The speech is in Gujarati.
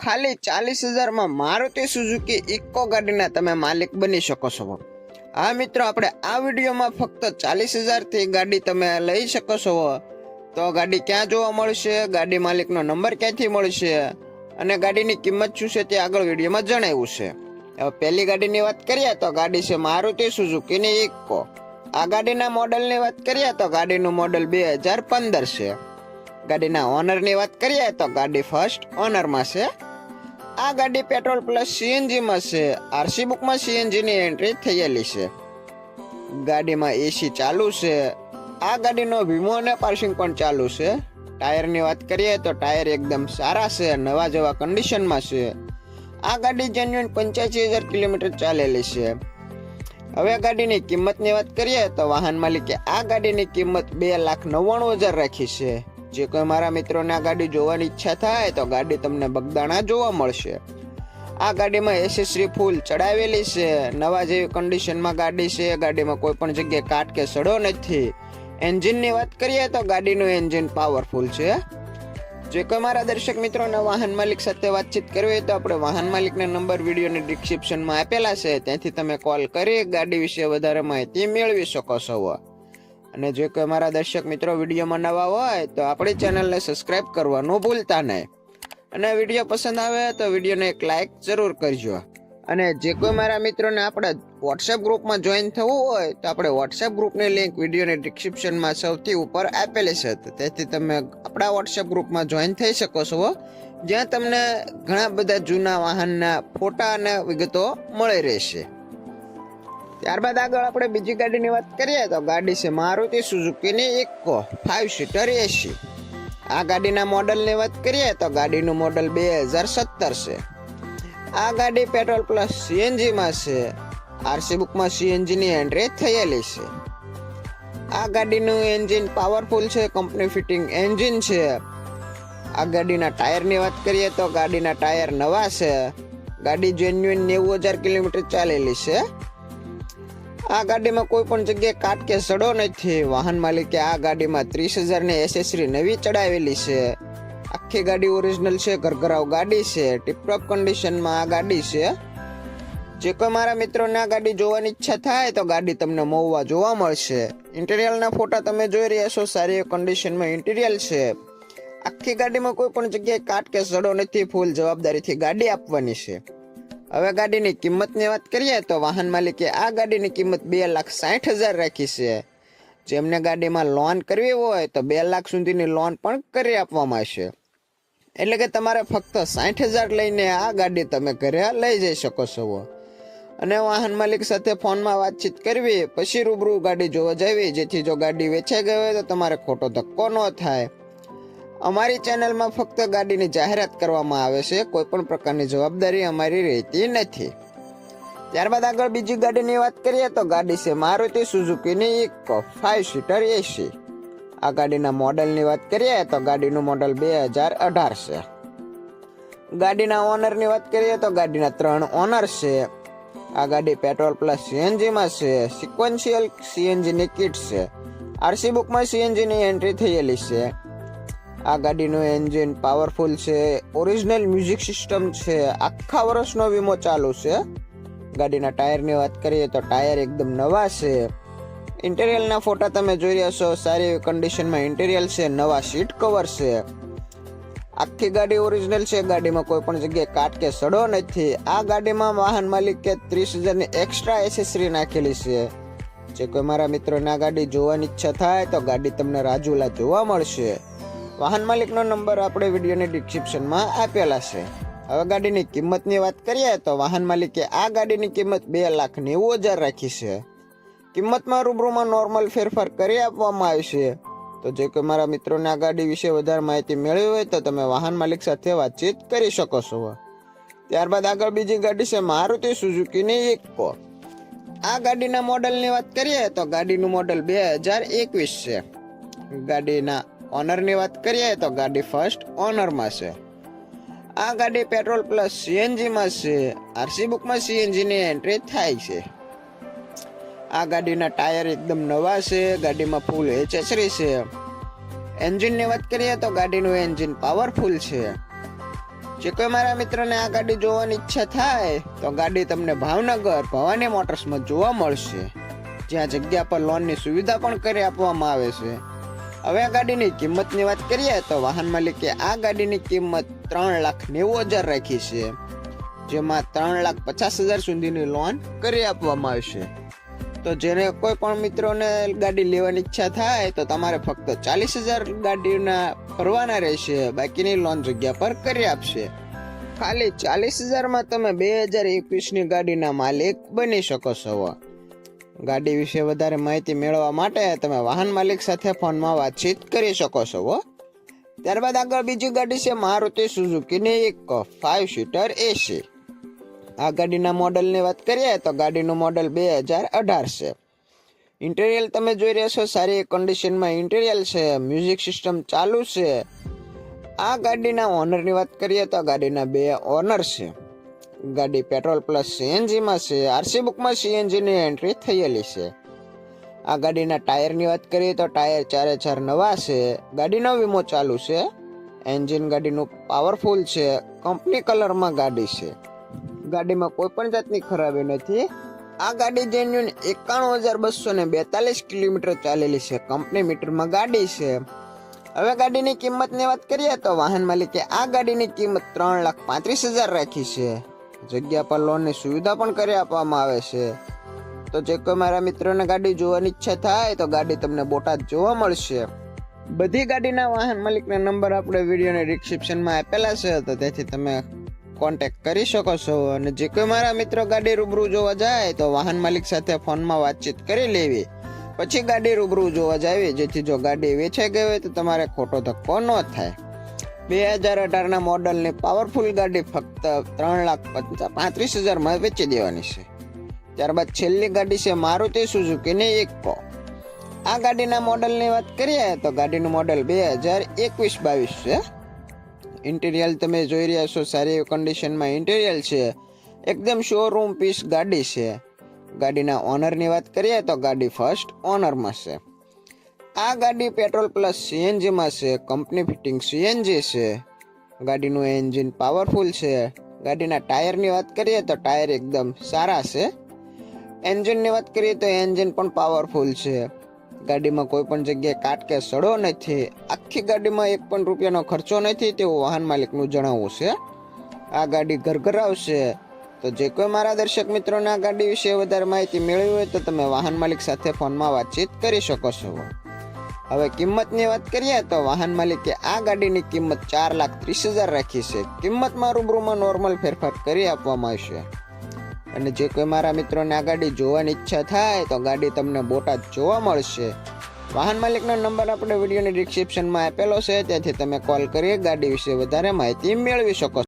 ખાલી 40,000 માં મારુતિ સુઝુકી ઇકો ગાડીના તમે માલિક બની શકો છો। હા મિત્રો, આપણે આ વિડીયોમાં ફક્ત 40,000 થી ગાડી તમે લઈ શકો છો। તો ગાડી ક્યાં જોવા મળશે, ગાડી માલિકનો નંબર ક્યાંથી મળશે અને ગાડીની કિંમત શું છે તે આગળ વિડીયોમાં જણાવ્યું છે। હવે પહેલી ગાડીની વાત કરીએ તો ગાડી છે મારુતિ સુઝુકીની ઇકો। આ ગાડીના મોડલની વાત કરીએ તો ગાડીનું મોડલ 2015 છે। ગાડીના ઓનરની વાત કરીએ તો ગાડી ફર્સ્ટ ઓનરમાં છે। આ ગાડી પેટ્રોલ પ્લસ સીએનજી માં છે। આરસી બુકમાં સીએનજી ની એન્ટ્રી થયેલી છે। ગાડીમાં એસી ચાલુ છે। આ ગાડીનો વીમો અને પાર્સિંગ પણ ચાલુ છે। ટાયરની વાત કરીએ તો ટાયર એકદમ સારા છે, નવા જેવા કન્ડિશનમાં છે। આ ગાડી જેન્યુઇન 85,000 કિલોમીટર ચાલેલી છે। હવે ગાડીની કિંમતની વાત કરીએ તો વાહન માલિકે આ ગાડીની કિંમત 2,99,000 રાખી છે। જે કોઈ મારા મિત્રોને આ ગાડી જોવાની ઈચ્છા થાય તો ગાડી તમને બગદાણા જોવા મળશે। આ ગાડીમાં એસેસરી ફૂલ ચડાવેલી છે, નવા જેવી કન્ડિશનમાં ગાડી છે। ગાડીમાં કોઈ પણ જગ્યાએ કાટ કે સડો નથી। એન્જિનની વાત કરીએ તો ગાડીનું એન્જિન પાવરફુલ છે। જે કોઈ મારા દર્શક મિત્રોને વાહન માલિક સાથે વાતચીત કરવી હોય તો આપણે વાહન માલિકના નંબર વિડીયોની ડિસ્ક્રિપ્શનમાં આપેલા છે, ત્યાંથી તમે કોલ કરી ગાડી વિશે વધારે માહિતી મેળવી શકો છો। અને જે કોઈ મારા દર્શક મિત્રો વિડીયોમાં નવા હોય તો આપણી ચેનલને સબસ્ક્રાઇબ કરવાનું ભૂલતા નહીં। અને વિડીયો પસંદ આવે તો વિડીયોને એક લાઇક જરૂર કરજો। અને જે કોઈ મારા મિત્રોને આપણા વોટ્સએપ ગ્રુપમાં જોઈન થવું હોય તો આપણે વોટ્સએપ ગ્રુપની લિંક વિડીયોની ડિસ્ક્રિપ્શનમાં સૌથી ઉપર આપેલી છે, તેથી તમે આપણા વોટ્સએપ ગ્રુપમાં જોઈન થઈ શકો છો, જ્યાં તમને ઘણા બધા જૂના વાહનના ફોટા અને વિગતો મળી રહેશે। ત્યારબાદ આગળ આપણે બીજી ગાડીની વાત કરીએ તો ગાડી છે મારુતિ સુઝુકીની ઇકો 5 સીટર એસી। આ ગાડીના મોડલની વાત કરીએ તો ગાડીનું મોડલ 2017 છે। આ ગાડી પેટ્રોલ પ્લસ સીએનજી માં છે। આરસી બુકમાં સીએનજી ની એન્ટ્રી થયેલી છે। આ ગાડીનું એન્જિન પાવરફુલ છે, કંપની ફિટિંગ એન્જિન છે। આ ગાડીના ટાયરની વાત કરીએ તો ગાડીના ટાયર નવા છે। ગાડી જેન્યુઇન 90,000 કિલોમીટર ચાલેલી છે। આ ગાડીમાં કોઈ પણ જગ્યાએ કાટ કે સડો નથી। વાહન માલિકે આ ગાડીમાં 30,000 ની એસેસરી નવી ચડાવેલી છે। આખી ગાડી ઓરિજિનલ છે, ઘરઘરાવ ગાડી છે, ટીપટોપ કન્ડિશનમાં આ ગાડી છે। જે કોઈ મારા મિત્રોને આ ગાડી જોવાની ઈચ્છા થાય તો ગાડી તમને મહુવા જોવા મળશે। ઇન્ટિરિયરના ફોટા તમે જોઈ રહ્યા છો, સારી કન્ડિશનમાં ઇન્ટિરિયર છે। આખી ગાડીમાં કોઈ પણ જગ્યાએ કાટ કે સડો નથી, ફૂલ જવાબદારીથી ગાડી આપવાની છે। હવે ગાડીની કિંમતની વાત કરીએ તો વાહન માલિકે આ ગાડીની કિંમત 2,60,000 રાખી છે। જેમને ગાડીમાં લોન કરવી હોય તો 2 લાખ સુધીની લોન પણ કરી આપવામાં આવશે। એટલે કે તમારે ફક્ત 60,000 લઈને આ ગાડી તમે ઘરે લઈ જઈ શકો છો। અને વાહન માલિક સાથે ફોનમાં વાતચીત કરવી, પછી રૂબરૂ ગાડી જોવા જવી, જેથી જો ગાડી વેચાઈ ગઈ હોય તો તમારે ખોટો ધક્કો ન થાય। અમારી ચેનલમાં ફક્ત ગાડીની જાહેરાત કરવામાં આવે છે, કોઈ પણ પ્રકારની જવાબદારી અમારી રહેતી નથી। ત્યારબાદ આગળ બીજી ગાડીની વાત કરીએ તો ગાડી છે મારુતિ સુઝુકીની ઇકો 5 સીટર એસી। આ ગાડીના મોડલની વાત કરીએ તો ગાડીનું મોડલ 2018 છે। ગાડીના ઓનરની વાત કરીએ તો ગાડીના 3 ઓનર છે। આ ગાડી પેટ્રોલ પ્લસ સીએનજી માં છે। સિક્વન્શિયલ સીએનજી ની કિટ છે। આરસી બુકમાં સીએનજી ની એન્ટ્રી થયેલી છે। આ ગાડીનું એન્જિન પાવરફુલ છે, ઓરિજિનલ મ્યુઝિક સિસ્ટમ છે, આખા વર્ષનો વીમો ચાલુ છે। ગાડીના ટાયરની વાત કરીએ તો ટાયર એકદમ નવા છે। ઇન્ટિરિયરના ફોટા તમે જોઈ રહ્યા છો, સારી એવી કન્ડિશનમાં ઇન્ટિરિયર છે, નવા સીટ કવર છે। આખી ગાડી ઓરિજિનલ છે, ગાડીમાં કોઈ પણ જગ્યાએ કાટ કે સડો નથી। આ ગાડીમાં વાહન માલિકે 30,000 ની એક્સ્ટ્રા એસેસરી નાખેલી છે। જે કોઈ મારા મિત્રોને આ ગાડી જોવાની ઈચ્છા થાય તો ગાડી તમને રાજુલા જોવા મળશે। વાહન માલિકનો નંબર આપણે વિડીયોની ડિસ્ક્રિપ્શનમાં આપેલા છે। હવે ગાડીની કિંમતની વાત કરીએ તો વાહન માલિકે આ ગાડીની કિંમત 2,90,000 રાખી છે। કિંમતમાં રૂબરૂમાં નોર્મલ ફેરફાર કરી આપવામાં આવશે। તો જે કોઈ મારા મિત્રોને આ ગાડી વિશે વધારે માહિતી મેળવી હોય તો તમે વાહન માલિક સાથે વાતચીત કરી શકો છો। ત્યારબાદ આગળ બીજી ગાડી છે મારુતિ સુઝુકીની ઇકો। આ ગાડીના મોડલની વાત કરીએ તો ગાડીનું મોડલ 2021 છે। ગાડીના ઓનરની વાત કરીએ તો ગાડી ફર્સ્ટ ઓનરમાં છે। આ ગાડી પેટ્રોલ પ્લસ સીએનજી માં છે। આરસી બુકમાં સીએનજી ની એન્ટ્રી થાય છે। આ ગાડીના ટાયર એકદમ નવા છે। ગાડીમાં ફૂલ એસેસરી છે। એન્જિનની વાત કરીએ તો ગાડીનું એન્જિન પાવરફુલ છે। જે કોઈ મારા મિત્રોને આ ગાડી જોવાની ઈચ્છા થાય તો ગાડી તમને ભાવનગર ભવાની મોટર્સમાં જોવા મળશે, જ્યાં જગ્યા પર લોનની સુવિધા પણ કરી આપવામાં આવે છે. હવે આ ગાડીની કિંમતની વાત કરીએ તો વાહન માલિકે આ ગાડીની કિંમત 3,90,000 રાખી છે, જેમાં 3,50,000 સુધીની લોન કરી આપવામાં આવશે. તો જેને કોઈ પણ મિત્રોને ગાડી લેવાની ઈચ્છા થાય તો તમારે ફક્ત 40,000 ગાડીના ભરવાના રહેશે, બાકીની લોન જગ્યા પર કરી આપશે. ખાલી 40,000માં તમે 2021ની ગાડીના માલિક બની શકો છો. ગાડી વિશે વધારે માહિતી મેળવવા માટે તમે વાહન માલિક સાથે ફોનમાં વાતચીત કરી શકો છો. ત્યારબાદ આગળ બીજી ગાડી છે મારુતિ સુઝુકીની એક 5 સીટર એસી. આ ગાડીના મોડલની વાત કરીએ તો ગાડીનું મોડલ 2018 છે. ઇન્ટિરિયર તમે જોઈ રહ્યા છો સારી કન્ડિશનમાં ઇન્ટિરિયર છે, મ્યુઝિક સિસ્ટમ ચાલુ છે. આ ગાડીના ઓનરની વાત કરીએ તો ગાડીના 2 ઓનર છે. ગાડી પેટ્રોલ પ્લસ સીએનજીમાં છે. આરસી બુકમાં સીએનજીની એન્ટ્રી થયેલી છે. આ ગાડીના ટાયરની વાત કરીએ તો ટાયર 4 નવા છે. ગાડીનો વીમો ચાલુ છે. એન્જિન ગાડીનું પાવરફુલ છે. કંપની કલરમાં ગાડી છે. ગાડીમાં કોઈ પણ જાતની ખરાબી નથી. આ ગાડી જેન્યુન 91,242 કિલોમીટર ચાલેલી છે. કંપની મીટરમાં ગાડી છે. હવે ગાડીની કિંમતની વાત કરીએ તો વાહન માલિકે આ ગાડીની કિંમત 3,35,000 રાખી છે. જગ્યા પર લોનની સુવિધા પણ કરી આપવામાં આવે છે. તો જે કોઈ મારા મિત્રોને ગાડી જોવાની ઈચ્છા થાય તો ગાડી તમને બોટાદ જોવા મળશે. બધી ગાડીના વાહન માલિકના નંબર આપણે વિડીયોની ડિસ્ક્રિપ્શનમાં આપેલા છે, તો તેથી તમે કોન્ટેક્ટ કરી શકો છો. અને જે કોઈ મારા મિત્રો ગાડી રૂબરૂ જોવા જાય તો વાહન માલિક સાથે ફોનમાં વાતચીત કરી લેવી, પછી ગાડી રૂબરૂ જોવા જાવી, જેથી જો ગાડી વેચાઈ ગઈ હોય તો તમારે ખોટો ધક્કો ન થાય. 2018ના મોડલની પાવરફુલ ગાડી ફક્ત 3,35,000માં વેચી દેવાની છે. ત્યારબાદ છેલ્લી ગાડી છે મારુતિ સુઝુકીની ઇકો. આ ગાડીના મોડલની વાત કરીએ તો ગાડીનું મોડલ 2021-22 છે. ઇન્ટિરિયર તમે જોઈ રહ્યા છો સારી કન્ડિશનમાં ઇન્ટિરિયર છે. એકદમ શોરૂમ પીસ ગાડી છે. ગાડીના ઓનરની વાત કરીએ તો ગાડી ફર્સ્ટ ઓનરમાં છે. આ ગાડી પેટ્રોલ પ્લસ સીએનજીમાં છે. કંપની ફિટિંગ સીએનજી છે. ગાડીનું એન્જિન પાવરફુલ છે. ગાડીના ટાયરની વાત કરીએ તો ટાયર એકદમ સારા છે. એન્જિનની વાત કરીએ તો એન્જિન પણ પાવરફુલ છે. ગાડીમાં કોઈ પણ જગ્યાએ કાટ કે સડો નથી. આખી ગાડીમાં 1 પણ રૂપિયાનો ખર્ચો નથી તેવું વાહન માલિકનું જણાવવું છે. આ ગાડી ઘરઘરાવ છે. તો જે કોઈ મારા દર્શક મિત્રોને આ ગાડી વિશે વધારે માહિતી મેળવી હોય તો તમે વાહન માલિક સાથે ફોનમાં વાતચીત કરી શકો છો. હવે કિંમતની વાત કરીએ તો વાહન માલિકે આ ગાડીની કિંમત 4,30,000 રાખી છે. કિંમતમાં રૂબરૂમાં નોર્મલ ફેરફાર કરી આપવામાં આવશે. અને જે કોઈ મારા મિત્રોને આ ગાડી જોવાની ઈચ્છા થાય તો ગાડી તમને બોટાદ જોવા મળશે. વાહન માલિકનો નંબર આપણે વિડીયોની ડિસ્ક્રિપ્શનમાં આપેલો છે, ત્યાંથી તમે કોલ કરી ગાડી વિશે વધારે માહિતી મેળવી શકો છો.